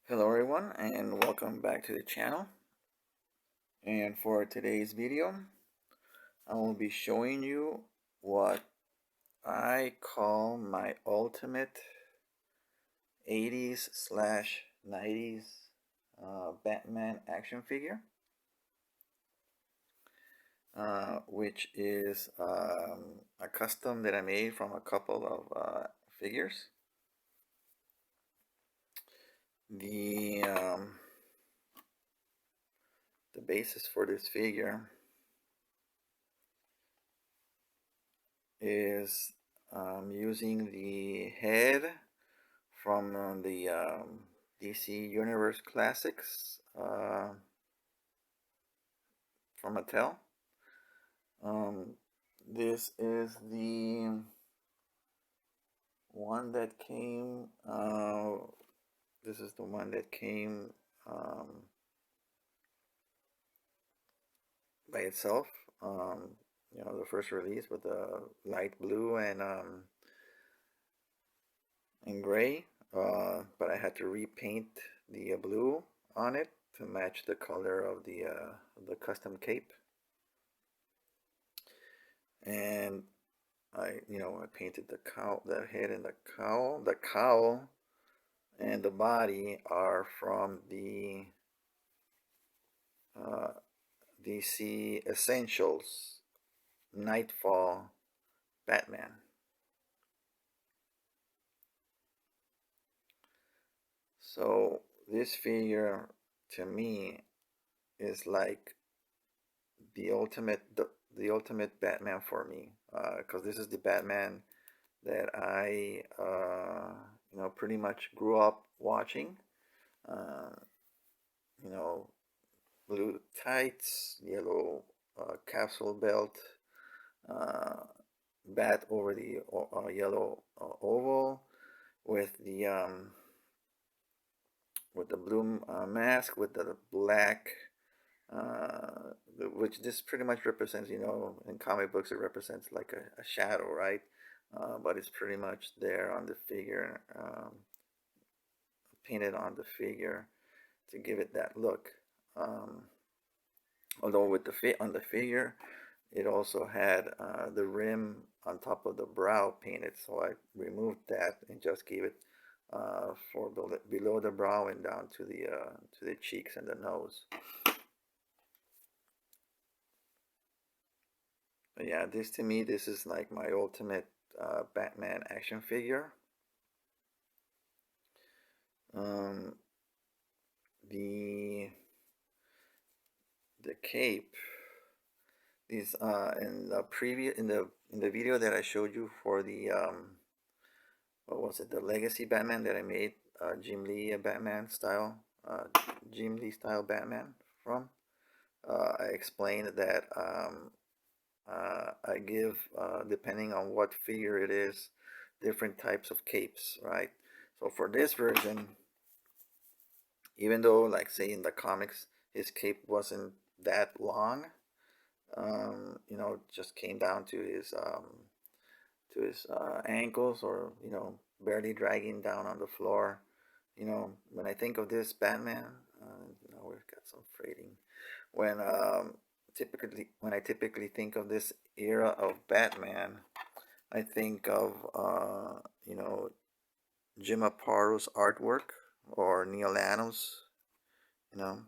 Hello everyone and welcome back to the channel. And for today's video I will be showing you what I call my ultimate 80s slash 90s Batman action figure, which is a custom that I made from a couple of figures. The basis for this figure is using the head from the DC Universe Classics from Mattel. This is the one that came. This is the one that came by itself. The first release with the light blue and gray, but I had to repaint the blue on it to match the color of the custom cape. And I painted the head and the cowl and the body are from the DC Essentials Nightfall Batman. So this figure to me is like the ultimate Batman for me, because this is the Batman that I pretty much grew up watching. Uh, you know, Blue tights, yellow capsule belt, bat over the yellow oval with the blue mask with the black, which this pretty much represents, in comic books it represents like a shadow, right? But it's pretty much there on the figure, painted on the figure to give it that look. Although with on the figure, it also had the rim on top of the brow painted, so I removed that and just gave it for below the brow and down to the cheeks and the nose. But yeah, this to me, this is like my ultimate Batman action figure. The cape is in the video that I showed you for the what was it, the Legacy Batman that I made, Jim Lee Batman style, Jim Lee style Batman from. I explained that I give, depending on what figure it is, different types of capes, right? So for this version, even though, like say in the comics, his cape wasn't that long, just came down to his ankles, or barely dragging down on the floor. When I think of this Batman, we've got some freighting. When I typically think of this era of Batman, I think of Jim Aparo's artwork, or Neal Adams, you know,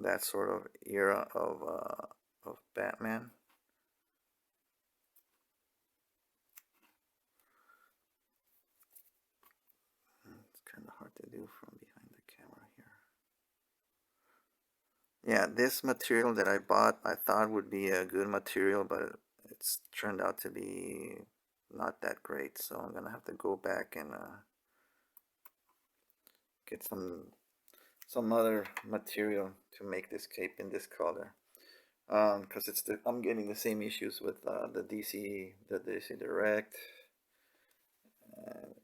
that sort of era of Batman. It's kind of hard to do from behind the camera here. Yeah, this material that I bought, I thought would be a good material, but it's turned out to be not that great. So I'm gonna have to go back and get some other material to make this cape in this color. Because I'm getting the same issues with the DC Direct,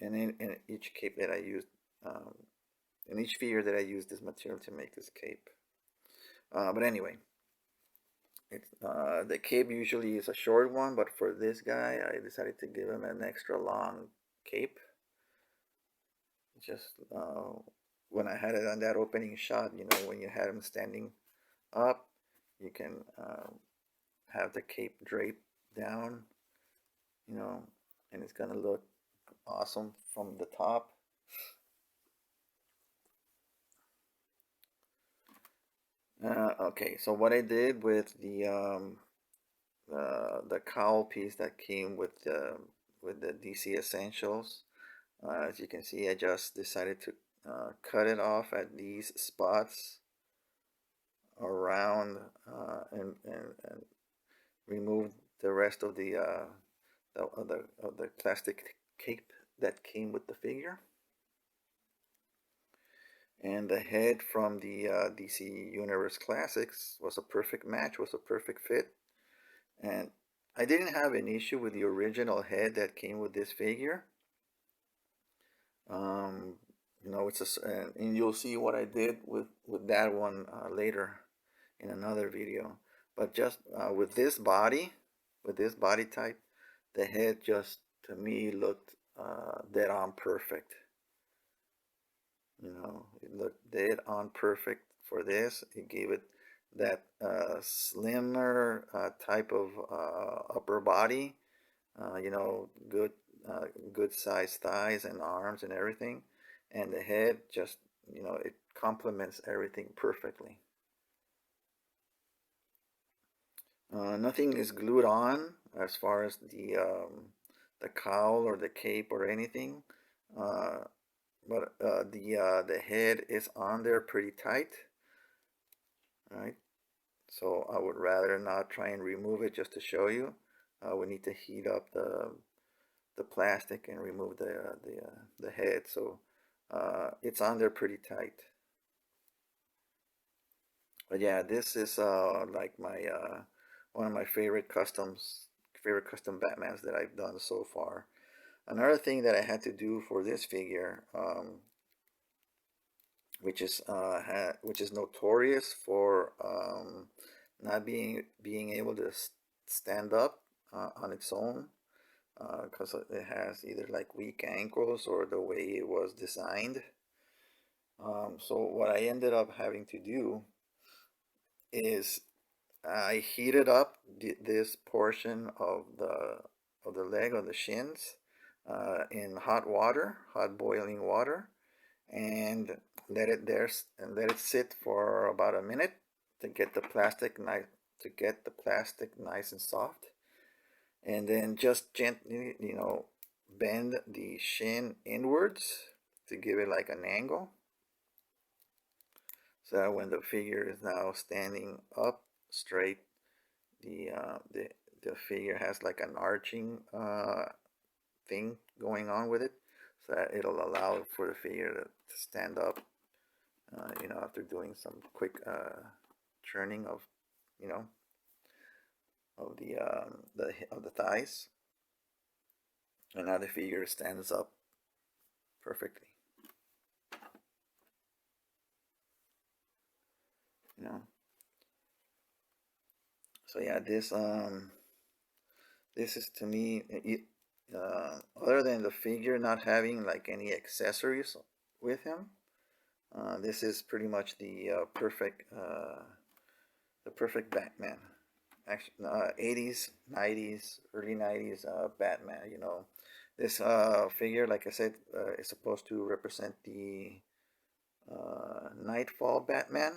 and in each cape that I used, in each figure that I used this material to make this cape. But anyway, the cape usually is a short one, but for this guy, I decided to give him an extra long cape, just when I had it on that opening shot, you know, when you had him standing up, you can have the cape drape down, you know, and it's gonna look awesome from the top. Okay, so what I did with the cowl piece that came with the DC Essentials, as you can see, I just decided to cut it off at these spots around and remove the rest of the plastic cape that came with the figure. And the head from the DC Universe Classics was a perfect match, was a perfect fit. And I didn't have an issue with the original head that came with this figure. Um, you know, and you'll see what I did with that one later in another video. But just with this body type, the head just to me looked dead on perfect. You know, it looked dead on perfect for this. It gave it that slimmer type of upper body. You know, good sized thighs and arms and everything, and the head just, you know, it complements everything perfectly. Nothing is glued on as far as the cowl or the cape or anything. Uh, but the head is on there pretty tight, right? So I would rather not try and remove it just to show you. We need to heat up the plastic and remove the head. So it's on there pretty tight. But yeah, this is like my one of my favorite custom Batmans that I've done so far. Another thing that I had to do for this figure, which is notorious for not being able to stand up on its own, because it has either like weak ankles or the way it was designed. So what I ended up having to do is I heated up this portion of the leg, of the shins, in hot water, hot boiling water, and let it sit for about a minute to get the plastic nice and soft, and then just gently, you know, bend the shin inwards to give it like an angle, so that when the figure is now standing up straight, the uh, the the figure has like an arching thing going on with it, so that it'll allow for the figure to stand up, you know, after doing some quick churning of, you know, of the thighs, and now the figure stands up perfectly. You know, so yeah, this is to me, other than the figure not having like any accessories with him, this is pretty much the perfect Batman. Actually, 80s, 90s, early 90s Batman. You know, this figure, like I said, is supposed to represent the Nightfall Batman.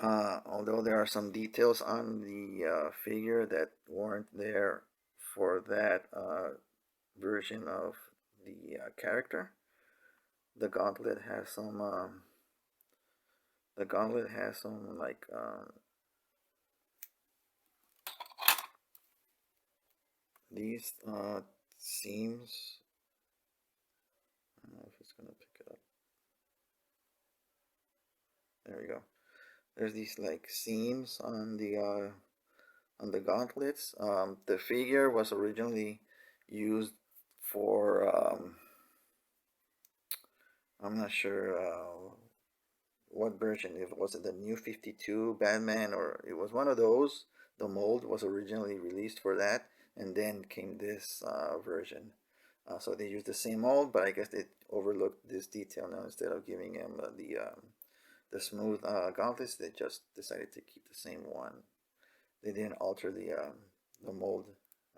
Although there are some details on the figure that weren't there for that version of the character. The gauntlet has some. The gauntlet has some like these seams. I don't know if it's gonna pick it up. There we go. There's these like seams on the gauntlets. The figure was originally used for I'm not sure what version. If it was the New 52 Batman, or it was one of those. The mold was originally released for that, and then came this version. So they use the same mold, but I guess they overlooked this detail now. Instead of giving him the smooth gauntlets, they just decided to keep the same one. They didn't alter the mold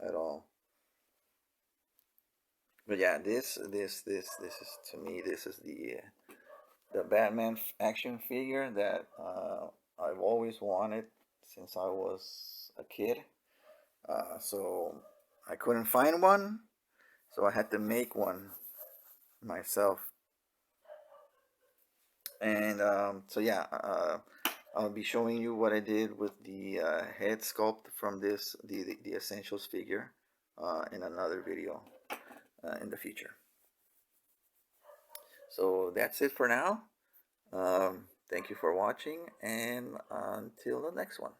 at all. But yeah, this is, to me, this is the Batman action figure that I've always wanted since I was a kid. So I couldn't find one, so I had to make one myself. And so yeah, I'll be showing you what I did with the head sculpt from this the Essentials figure in another video in the future. So that's it for now. Thank you for watching, and until the next one.